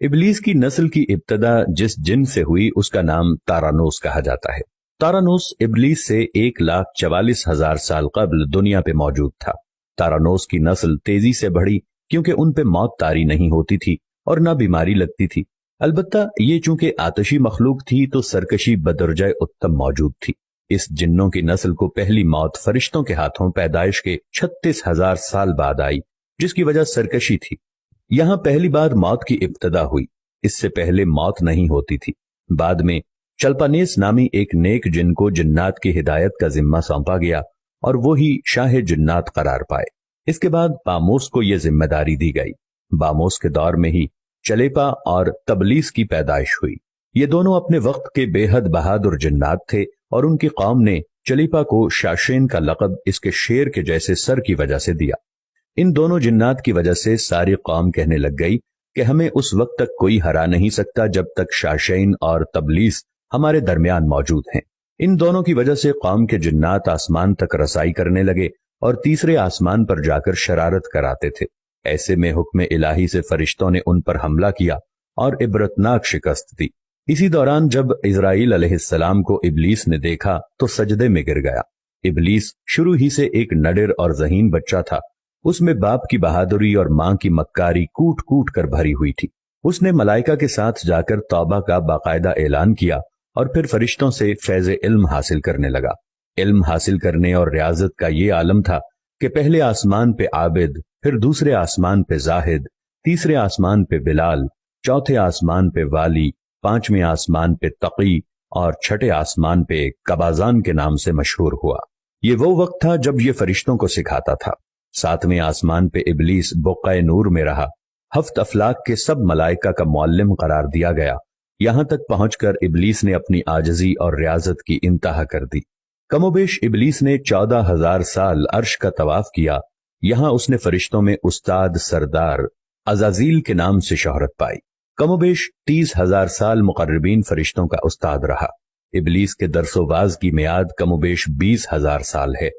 इबलीस की नस्ल की इब्तदा जिस जिन से हुई उसका नाम तारानोस कहा जाता है। तारानोस इबलीस से 1,44,000 साल कबल दुनिया पे मौजूद था। तारानोस की नस्ल तेजी से बढ़ी क्योंकि उन पे मौत तारी नहीं होती थी और न बीमारी लगती थी। अलबत्ता ये चूंकि आतशी मखलूक थी तो सरकशी बदरजाए उत्तम मौजूद थी। इस जिन्नों की नस्ल को पहली मौत फरिश्तों के हाथों पैदाइश के 36,000 साल बाद आई, जिसकी वजह सरकशी थी। यहां पहली बार मौत की इब्तदा हुई। इससे पहले मौत नहीं होती थी। बाद में चल्पानेस नामी एक नेक जिन को जिन्नात की हिदायत का जिम्मा सौंपा गया और वो ही शाह जिन्नात करार पाए। इसके बाद बामोस को यह जिम्मेदारी दी गई। बामोस के दौर में ही चलेपा और तबलीस की पैदाइश हुई। ये दोनों अपने वक्त के बेहद बहादुर जिन्नात थे और उनकी कौम ने चलीपा को शाशेन का लक़ब इसके शेर के जैसे सर की वजह से दिया। इन दोनों जिन्नात की वजह से सारी कौम कहने लग गई कि हमें उस वक्त तक कोई हरा नहीं सकता जब तक शाशेन और तबलीस हमारे दरमियान मौजूद हैं। इन दोनों की वजह से कौम के जिन्नात आसमान तक रसाई करने लगे और तीसरे आसमान पर जाकर शरारत कराते थे। ऐसे में हुक्म इलाही से फरिश्तों ने उन पर हमला किया और इबरतनाक शिकस्त दी। इसी दौरान जब इजराइल अलैहिस्सलाम को इबलीस ने देखा तो सजदे में गिर गया। इबलीस शुरू ही से एक नडर और ज़हीन बच्चा था। उसमें बाप की बहादुरी और मां की मक्कारी कूट कूट कर भरी हुई थी। उसने मलाइका के साथ जाकर तौबा का बाकायदा ऐलान किया और फिर फरिश्तों से फैज़ इल्म हासिल करने लगा। इल्म हासिल करने और रियाजत का ये आलम था कि पहले आसमान पे आबिद, फिर दूसरे आसमान पे जाहिद, तीसरे आसमान पे बिलाल, चौथे आसमान पे वाली, पांचवें आसमान पे तकी और छठे आसमान पे कबाजान के नाम से मशहूर हुआ। ये वो वक्त था जब ये फरिश्तों को सिखाता था। सातवें आसमान पे इबलीस बुक़्क़ाए नूर में रहा। हफ्त अफलाक के सब मलाइका का मुअल्लिम करार दिया गया। यहां तक पहुंचकर इबलीस ने अपनी आजजी और रियाजत की इंतहा कर दी। कमोबेश इबलीस ने 14,000 साल अर्श का तवाफ किया। यहां उसने फरिश्तों में उस्ताद सरदार अजाजील के नाम से शोहरत पाई। कमोबेश 30,000 साल मुकर्रबीन फरिश्तों का उस्ताद रहा। इबलीस के दरसोबाज की मियाद कमोबेश 20,000 साल है।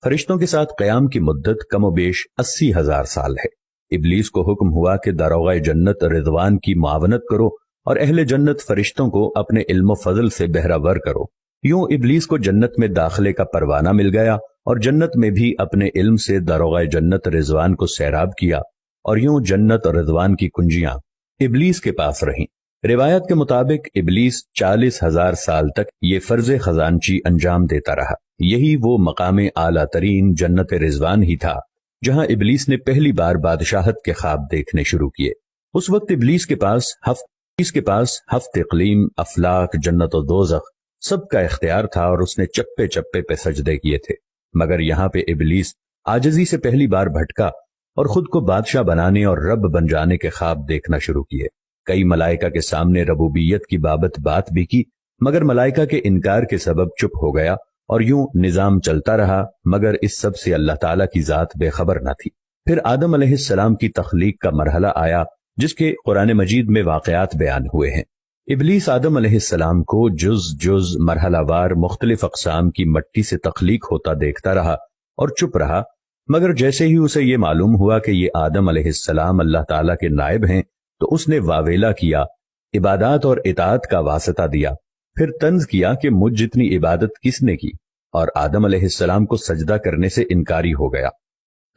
फरिश्तों के साथ क़याम की मुद्दत कमोबेश 80,000 साल है। इबलीस को हुक्म हुआ कि दारोगा जन्नत रिजवान की मुआवनत करो और अहले जन्नत फरिश्तों को अपने इल्म फजल से बहरावर करो। यूं इबलीस को जन्नत में दाखिले का परवाना मिल गया और जन्नत में भी अपने इल्म से दारोगा जन्नत रिजवान को सैराब किया और यूं जन्नत और रिजवान की कुंजियां इबलीस के पास रहीं। रिवायत के मुताबिक इबलीस 40,000 साल तक ये फर्ज खजानची अंजाम देता रहा। यही वो मकाम आला तरीन जन्नत रिजवान ही था जहां इबलीस ने पहली बार बादशाहत के ख्वाब देखने शुरू किए। उस वक्त इबलीस के पास हफ्त इक़लीम, अफलाक, जन्नत और दोज़ख सबका इख्तियार था और उसने चप्पे चप्पे पे सजदे किए थे। मगर यहाँ पे इबलीस आजिज़ी से पहली बार भटका और खुद को बादशाह बनाने और रब बन जाने के ख्वाब देखना शुरू किए। कई मलाइका के सामने रबूबियत की बात भी की, मगर मलाइका के इनकार के सबब चुप हो गया और यूं निजाम चलता रहा। मगर इस सब से अल्लाह ताला की जात बेखबर न थी। फिर आदम अलैहिस्सलाम की तख्लीक का मरहला आया जिसके कुरान मजीद में वाक़यात बयान हुए हैं। इबलीस आदम अलैहिस्सलाम को जुज जुज मरहलावार मुख्तलिफ अक़साम की मट्टी से तख्लीक होता देखता रहा और चुप रहा। मगर जैसे ही उसे ये मालूम हुआ कि ये आदम अलैहिस्सलाम अल्लाह ताला के नायब हैं तो उसने वावेला किया, इबादत और इताअत का वास्ता दिया। फिर तंज किया कि मुझ जितनी इबादत किसने की, और आदम अलैहिस्सलाम को सजदा करने से इनकारी हो गया।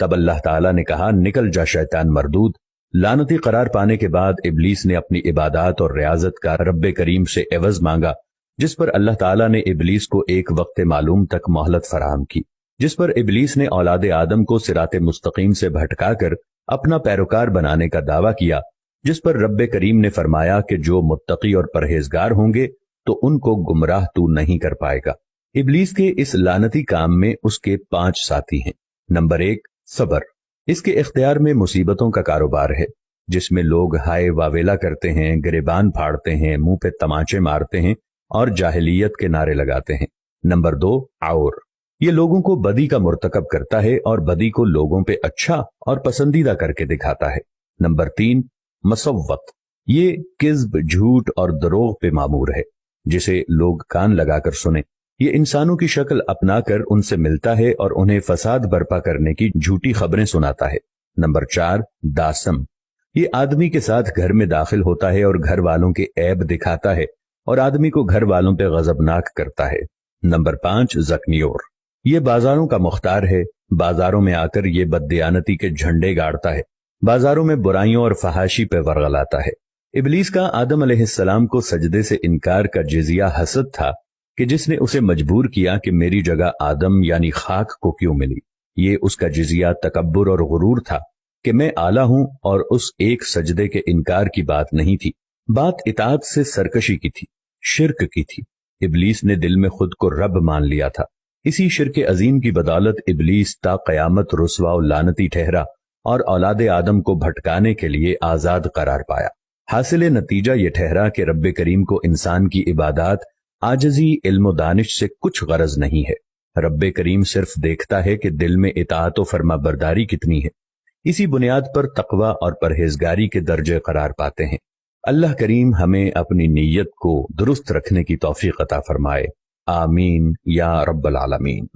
तब अल्लाह ताला ने कहा, निकल जा शैतान मरदूद। लानती करार पाने के बाद इबलीस ने अपनी इबादत और रियाजत का रब्बे करीम से एवज मांगा, जिस पर अल्लाह ताला ने इबलीस को एक वक्त मालूम तक मोहलत फराहम की, जिस पर इबलीस ने औलाद आदम को सिराते मुस्तकीम से भटकाकर अपना पैरोकार बनाने का दावा किया, जिस पर रब्बे करीम ने फरमाया कि जो मुत्तकी और परहेजगार होंगे तो उनको गुमराह तू नहीं कर पाएगा। इबलीस के इस लानती काम में उसके 5 साथी हैं। नंबर 1, सबर। इसके इख्तियार में मुसीबतों का कारोबार है, जिसमें लोग हाय वावेला करते हैं, गिरेबान फाड़ते हैं, मुंह पे तमाचे मारते हैं और जाहिलियत के नारे लगाते हैं। नंबर 2, और। ये लोगों को बदी का मुर्तकब करता है और बदी को लोगों पे अच्छा और पसंदीदा करके दिखाता है। नंबर 3, मसव्वत। ये किज़्ब, झूठ और दरोग पे मामूर है, जिसे लोग कान लगाकर सुने। ये इंसानों की शक्ल अपनाकर उनसे मिलता है और उन्हें फसाद बर्पा करने की झूठी खबरें सुनाता है। नंबर 4, दासम। یہ آدمی کے ساتھ گھر میں داخل ہوتا ہے اور گھر والوں کے عیب دکھاتا ہے اور آدمی کو گھر والوں پہ غضبناک کرتا ہے۔ نمبر 5 زکنیور، یہ بازاروں کا مختار ہے، بازاروں میں آ کر یہ بددیانتی کے جھنڈے گاڑتا ہے، بازاروں میں برائیوں اور فحاشی پہ ورغلاتا ہے۔ ابلیس کا آدم علیہ السلام کو سجدے سے انکار کا جزیہ حسد تھا کہ جس نے اسے مجبور کیا کہ میری جگہ آدم یعنی خاک کو کیوں ملی۔ یہ اس کا جزیہ تکبر اور غرور تھا کہ میں اعلیٰ ہوں، اور اس ایک سجدے کے انکار کی بات نہیں تھی، بات اطاعت سے سرکشی کی تھی، شرک کی تھی۔ ابلیس نے دل میں خود کو رب مان لیا تھا۔ اسی شرک عظیم کی بدولت ابلیس تا قیامت رسوا و لعنتی ٹھہرا اور اولاد آدم کو بھٹکانے کے لیے آزاد قرار پایا۔ حاصل نتیجہ یہ ٹھہرا کہ رب کریم کو انسان کی عبادات، عاجزی، علم و دانش سے کچھ غرض نہیں ہے۔ رب کریم صرف دیکھتا ہے کہ دل میں اطاعت و فرما برداری کتنی ہے۔ اسی بنیاد پر تقوی اور پرہیزگاری کے درجے قرار پاتے ہیں۔ اللہ کریم ہمیں اپنی نیت کو درست رکھنے کی توفیق عطا فرمائے، آمین یا رب العالمین۔